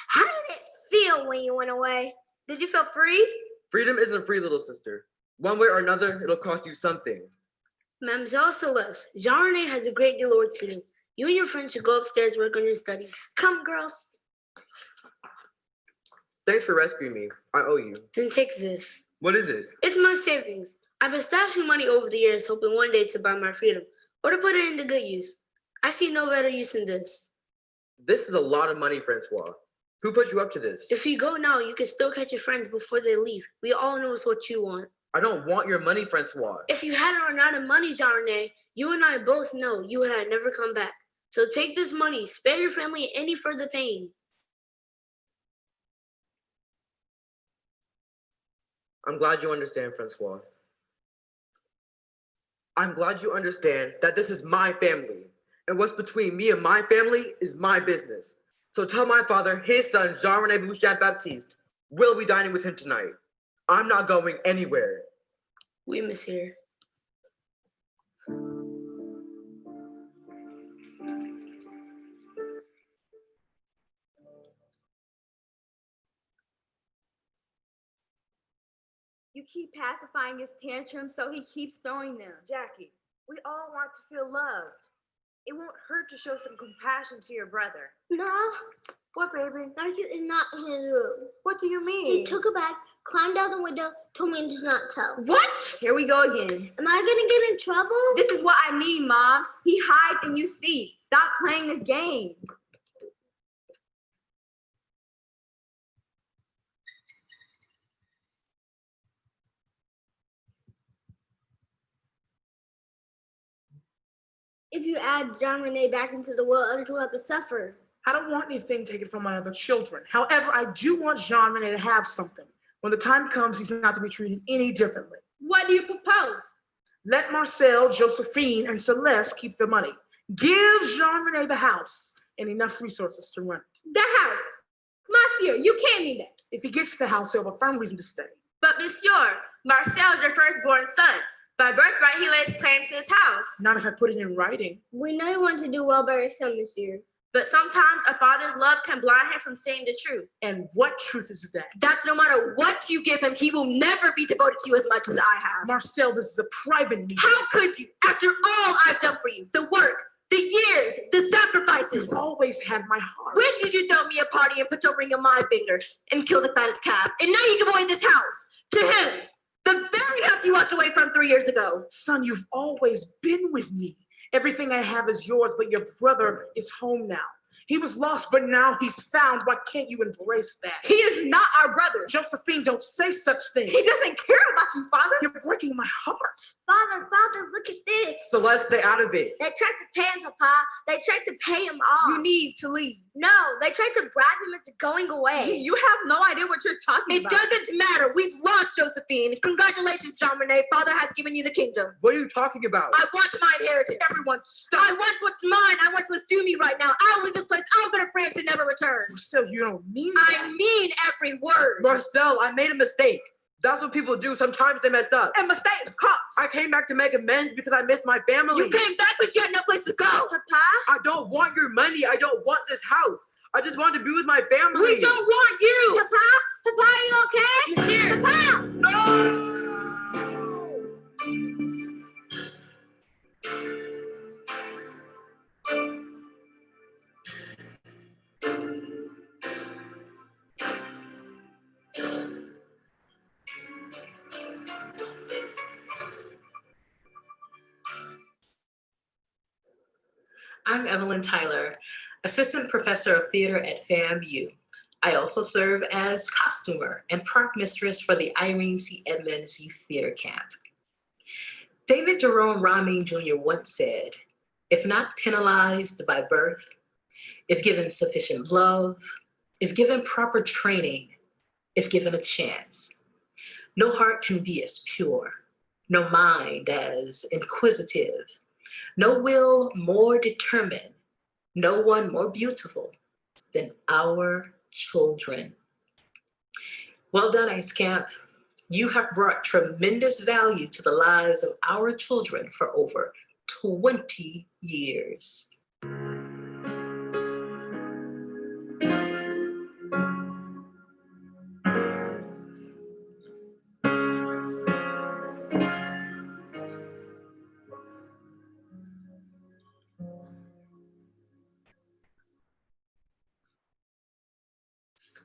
How did it feel when you went away? Did you feel free? Freedom isn't free, little sister. One way or another, it'll cost you something. Mademoiselle Celeste, Jean-René has a great deal of work to do. You and your friends should go upstairs and work on your studies. Come, girls. Thanks for rescuing me. I owe you. Then take this. What is it? It's my savings. I've been stashing money over the years, hoping one day to buy my freedom or to put it into good use. I see no better use than this. This is a lot of money, Francois. Who put you up to this? If you go now, you can still catch your friends before they leave. We all know it's what you want. I don't want your money, Francois. If you hadn't run out of money, Jean-René, you and I both know you had never come back. So take this money, spare your family any further pain. I'm glad you understand, Francois. I'm glad you understand that this is my family, and what's between me and my family is my business. So tell my father his son, Jean-René Bouchard-Baptiste, will be dining with him tonight. I'm not going anywhere. Oui, monsieur. You keep pacifying his tantrums, so he keeps throwing them. Jackie, we all want to feel loved. It won't hurt to show some compassion to your brother. No, What, baby? that is not his room. What do you mean? He took a bag, climbed out the window, told me to not tell. What? Here we go again. Am I gonna get in trouble? This is what I mean, Mom. He hides and you see. Stop playing this game. If you add Jean-René back into the world, others will have to suffer. I don't want anything taken from my other children. However, I do want Jean-René to have something. When the time comes, he's not to be treated any differently. What do you propose? Let Marcel, Josephine, and Celeste keep the money. Give Jean-René the house and enough resources to run it. The house. Monsieur, you can't mean that. If he gets the house, he'll have a firm reason to stay. But monsieur, Marcel is your firstborn son. By birthright, he lays claim to this house. Not if I put it in writing. We know you want to do well by your son, monsieur. But sometimes a father's love can blind him from seeing the truth. And what truth is that? That's no matter what you give him, he will never be devoted to you as much as I have. Marcel, this is a private meeting. How could you, after all I've done for you, the work, the years, the sacrifices? You've always had my heart. When did you throw me a party and put your ring on my finger and kill the fatted calf? And now you give away this house to him, the very house you walked away from 3 years ago. Son, you've always been with me. Everything I have is yours, but your brother is home now. He was lost, but now he's found. Why can't you embrace that? He is not our brother. Josephine, don't say such things. He doesn't care about you, Father. You're breaking my heart. Father, look at this. Celeste, stay out of it. They tried to pay him, Papa. They tried to pay him off. You need to leave. No, they tried to bribe him into going away. You have no idea what you're talking It about. doesn't matter. We've lost Josephine. Congratulations, Jean-René. Father has given you the kingdom. What are you talking about? I want my inheritance. Everyone stop. I want what's mine. I want what's due me right now. I'll leave this place. I'll go to France and never return. Marcel, you don't mean that. I mean every word. Marcel, I made a mistake. That's what people do. Sometimes they mess up. And mistakes cost. I came back to make amends because I missed my family. You came back, but you had no place to go. Papa? I don't want your money. I don't want this house. I just want to be with my family. We don't want you. Papa, are you okay? Monsieur. Papa! No! I'm Evelyn Tyler, Assistant Professor of Theater at FAMU. I also serve as costumer and prop mistress for the Irene C. Edmonds Youth Theater Camp. David Jerome Ramin Jr. once said, "If not penalized by birth, if given sufficient love, if given proper training, if given a chance, no heart can be as pure, no mind as inquisitive, no will more determined, no one more beautiful than our children." Well done, Ice Camp. You have brought tremendous value to the lives of our children for over 20 years.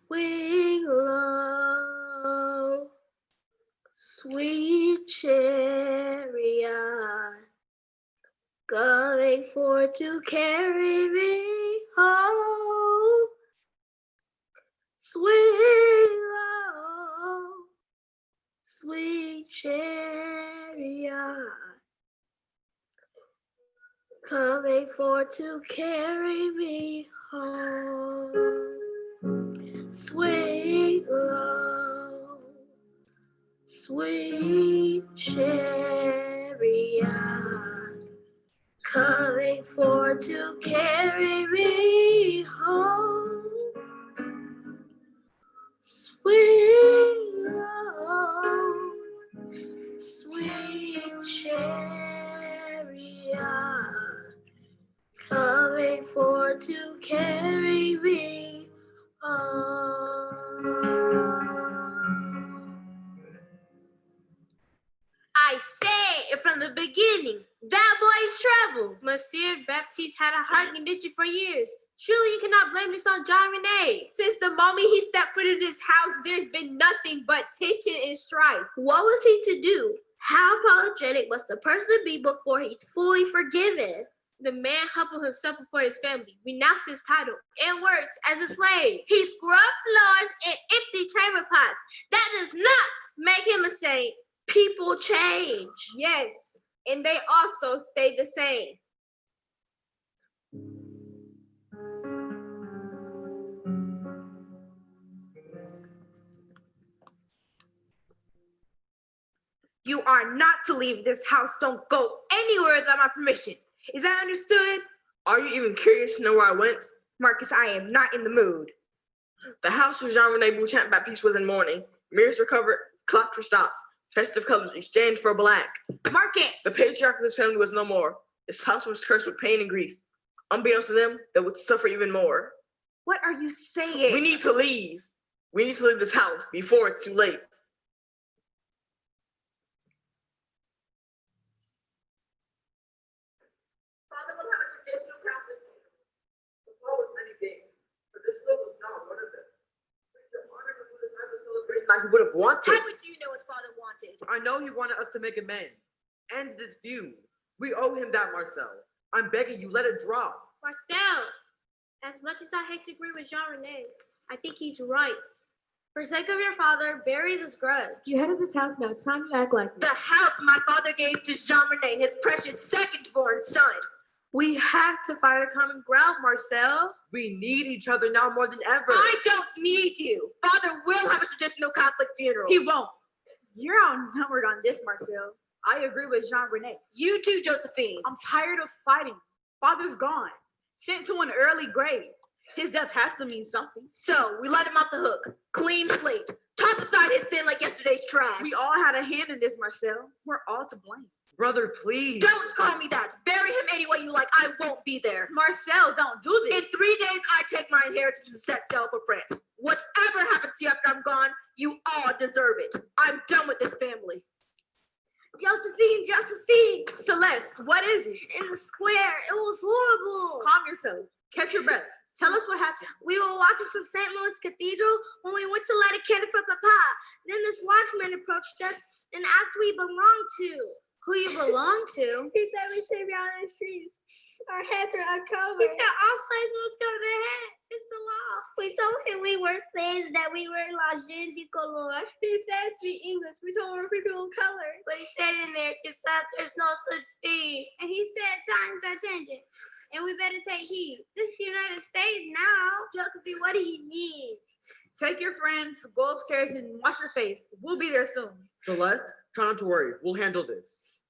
Swing low, sweet chariot, coming forth to carry me home. Swing low, sweet chariot, coming forth to carry me home. Swing low, sweet chariot, coming forth to carry me home. Swing low, sweet chariot, coming forth to carry me home. I said from the beginning, that boy's trouble. Monsieur Baptiste had a heart condition for years. Surely you cannot blame this on John Rene. Since the moment he stepped foot in this house, there's been nothing but tension and strife. What was he to do? How apologetic must a person be before he's fully forgiven? The man humbled himself before his family, renounced his title, and worked as a slave. He scrubbed floors and emptied chamber pots. That does not make him a saint. People change, yes, and they also stay the same. You are not to leave this house. Don't go anywhere without my permission. Is that understood? Are you even curious to know where I went? Marcus, I am not in the mood. The house of Jean-Rene Bouchant Baptiste was in mourning. Mirrors recovered, clocks were stopped. Festive colors exchanged for black. Marcus! The patriarch of this family was no more. This house was cursed with pain and grief. Unbeknownst to them, they would suffer even more. What are you saying? We need to leave. We need to leave this house before it's too late. Father will have a traditional Catholic funeral. The Pope was many things, but this will was not one of them. The honor of the type of celebration like he would have wanted. How would you know what father wanted? I know he wanted us to make amends. End this feud. We owe him that, Marcel. I'm begging you, let it drop. Marcel, as much as I hate to agree with Jean Rene, I think he's right. For the sake of your father, bury this grudge. You head of this house now. It's time to act like it. The house my father gave to Jean Rene, his precious second-born son. We have to find a common ground, Marcel. We need each other now more than ever. I don't need you. Father will have a traditional Catholic funeral. He won't. You're outnumbered on this, Marcel. I agree with Jean Rene. You too, Josephine. I'm tired of fighting. Father's gone, sent to an early grave. His death has to mean something. So we let him off the hook. Clean slate. Toss aside his sin like yesterday's trash. We all had a hand in this, Marcel. We're all to blame. Brother, please. Don't call me that. Bury him any way you like. I won't be there. Marcel, don't do this. In 3 days, I take my inheritance and set sail for France. Whatever happens to you after I'm gone, you all deserve it. I'm done with this family. Josephine! Celeste, what is it? In the square, it was horrible. Calm yourself. Catch your breath. Tell us what happened. We were walking from St. Louis Cathedral when we went to light a candle for Papa. Then this watchman approached us and asked who we belonged to. Who you belong to? He said we should be out in the streets. Our heads were uncovered. He said all slaves must cover their head. It's the law. We told him we were slaves, that we were la gente de color. He said speak English. We told him we're people of color. But he said in American South, there's no such thing. And he said times are changing. And we better take heed. This is the United States now. Josephine, what do you mean? Take your friends, go upstairs and wash your face. We'll be there soon. Celeste, try not to worry. We'll handle this.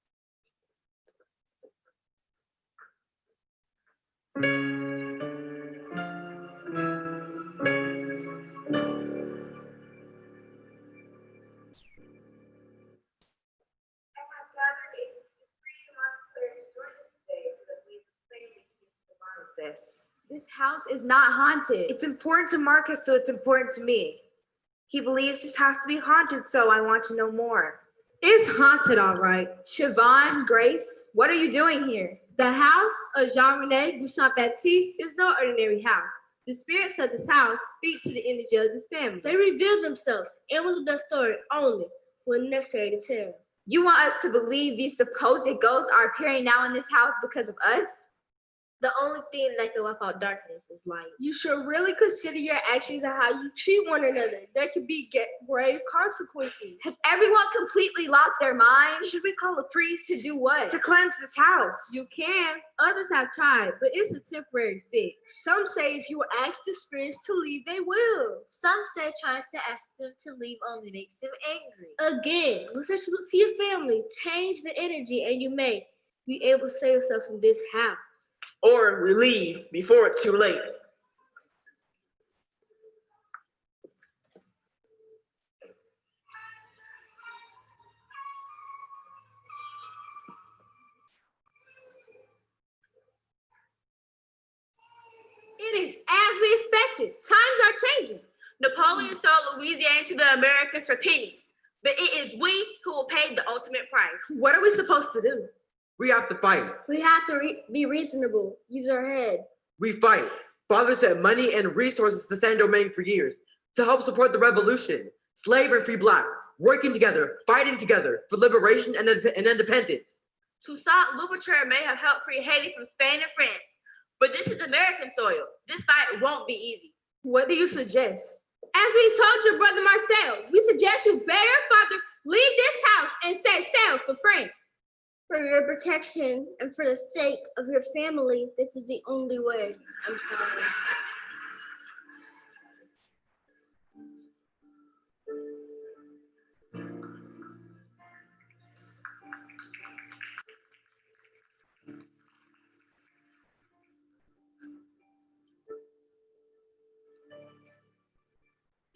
This house is not haunted. It's important to Marcus, so it's important to me. He believes this has to be haunted, so I want to know more. It's haunted, all right. Siobhan, Grace, what are you doing here? The house of Jean Rene Bouchant Baptiste is no ordinary house. The spirits of this house speak to the energy of this family. They reveal themselves and will their story only when necessary to tell. You want us to believe these supposed ghosts are appearing now in this house because of us? The only thing that can wipe out darkness is light. You should really consider your actions and how you treat one another. There could be grave consequences. Has everyone completely lost their mind? Should we call a priest? To do what? To cleanse this house. You can. Others have tried, but it's a temporary fix. Some say if you ask the spirits to leave, they will. Some say trying to ask them to leave only makes them angry. Again, research look to your family, change the energy, and you may be able to save yourself from this house. Or we leave before it's too late. It is as we expected. Times are changing. Napoleon sold Louisiana to the Americans for pennies, but it is we who will pay the ultimate price. What are we supposed to do? We have to fight. We have to be reasonable. Use our head. We fight. Father said money and resources to San Domingue for years to help support the revolution. Slave and free black, working together, fighting together for liberation and independence. Toussaint Louverture may have helped free Haiti from Spain and France, but this is American soil. This fight won't be easy. What do you suggest? As we told your brother Marcel, we suggest you bear your father, leave this house, and set sail for France. For your protection and for the sake of your family, this is the only way. I'm sorry.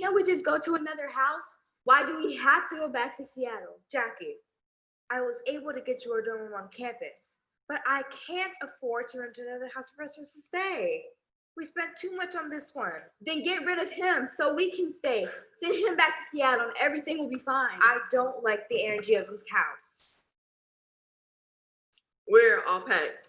Can't we just go to another house? Why do we have to go back to Seattle? Jackie, I was able to get you a dorm on campus, but I can't afford to rent another house for us to stay. We spent too much on this one. Then get rid of him so we can stay. Send him back to Seattle and everything will be fine. I don't like the energy of this house. We're all packed.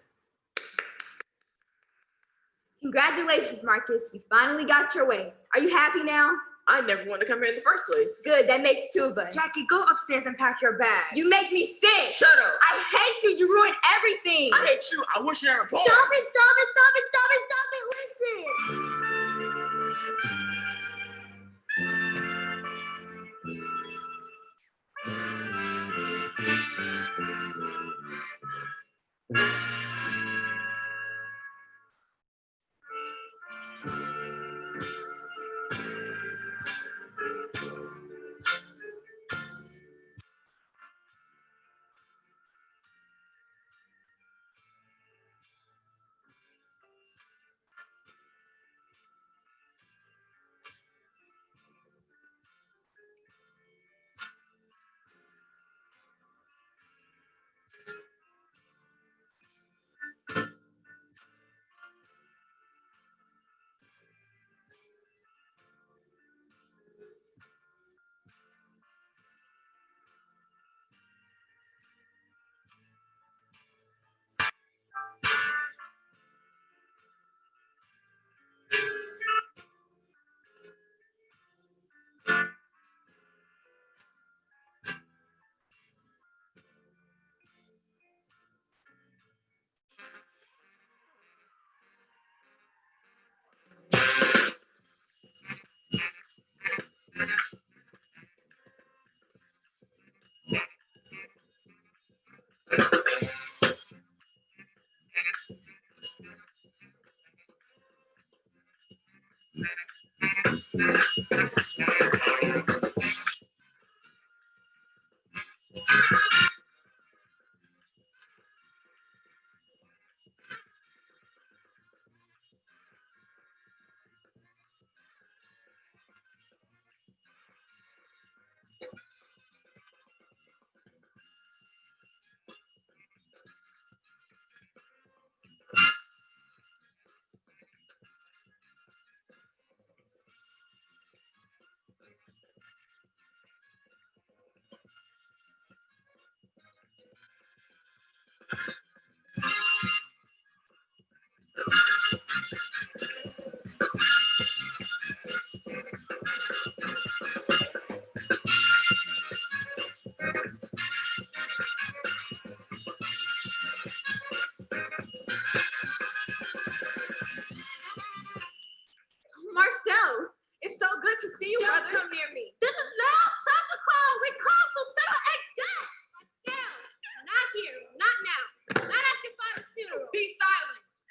Congratulations, Marcus. You finally got your way. Are you happy now? I never wanted to come here in the first place. Good, that makes two of us. Jackie, go upstairs and pack your bag. You make me sick. Shut up. I hate you. You ruined everything. I hate you. I wish you never born. Stop it, stop it, stop it, stop it, stop it, listen.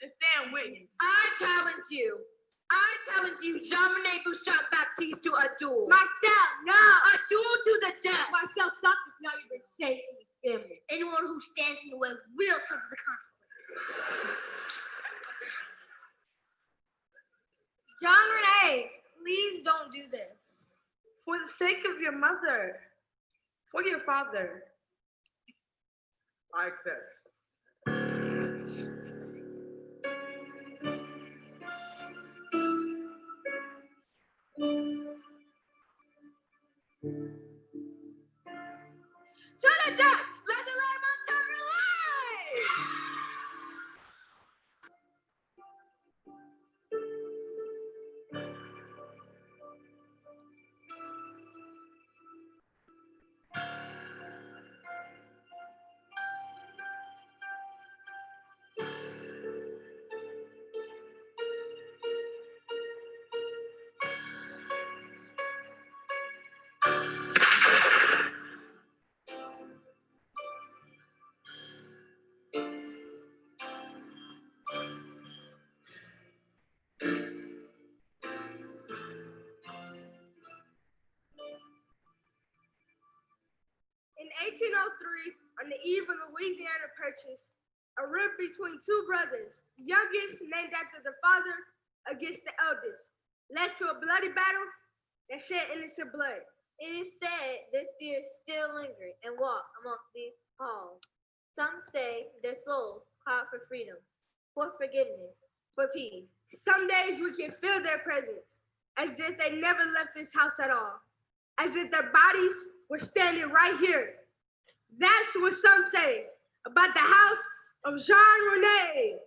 and Stan Wiggins. I challenge you, Jean-René Bouchard Baptiste, to a duel. Marcel, no! A duel to the death. Marcel, stop this now. You've been shaming his family. Anyone who stands in the way will suffer the consequences. John Renee, please don't do this. For the sake of your mother, for your father. I accept. To the death. Let the light on turn alive. In 1803, on the eve of the Louisiana Purchase, a rift between two brothers, the youngest named after the father against the eldest, led to a bloody battle that shed innocent blood. It is said their spirits still linger and walk amongst these halls. Some say their souls cry for freedom, for forgiveness, for peace. Some days we can feel their presence, as if they never left this house at all, as if their bodies were standing right here. That's what some say about the house of Jean René.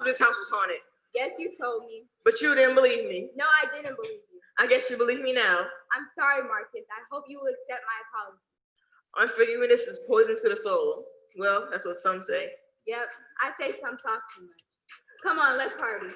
This house was haunted, Yes, you told me. but you didn't believe me. No, I didn't believe you. I guess you believe me now. I'm sorry, Marcus. I hope you will accept my apology. Unforgiveness is poison to the soul. Well, that's what some say. Yep, I say some talk too much. Come on, let's party.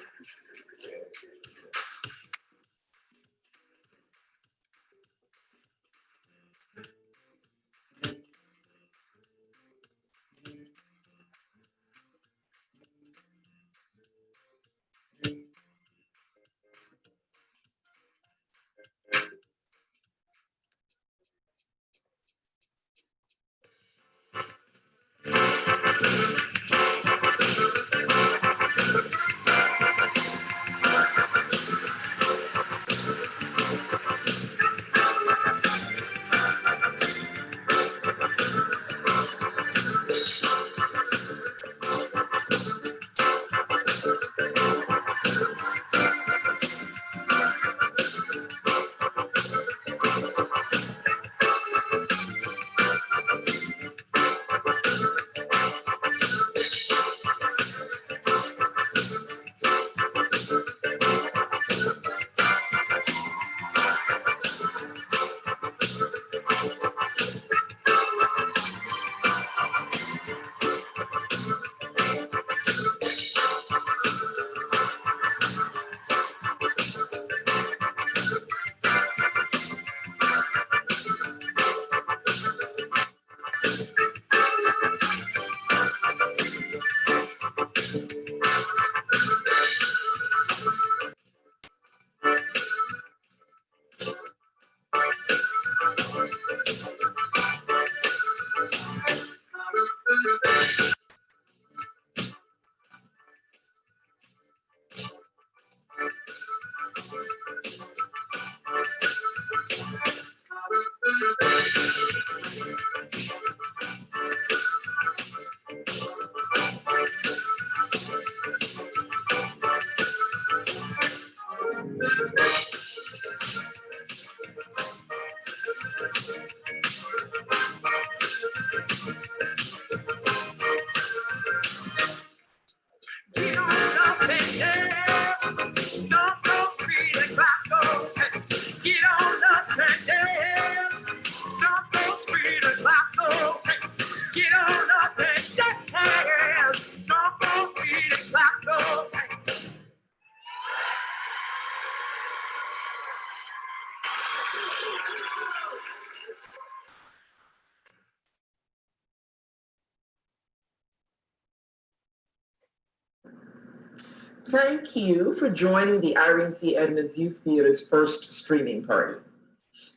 Thank you for joining the Irene C. Edmonds Youth Theater's first streaming party.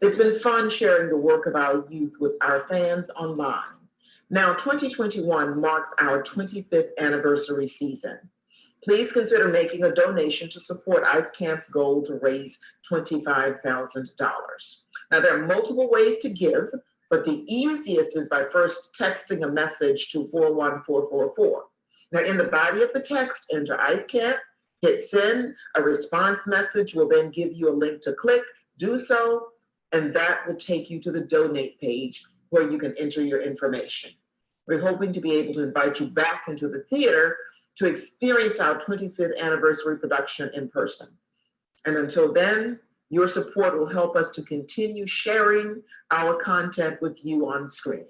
It's been fun sharing the work of our youth with our fans online. Now, 2021 marks our 25th anniversary season. Please consider making a donation to support Ice Camp's goal to raise $25,000. Now, there are multiple ways to give, but the easiest is by first texting a message to 41444. Now, in the body of the text, enter Ice Camp, hit send. A response message will then give you a link to click. Do so, and that will take you to the donate page where you can enter your information. We're hoping to be able to invite you back into the theater to experience our 25th anniversary production in person. And until then, your support will help us to continue sharing our content with you on screen.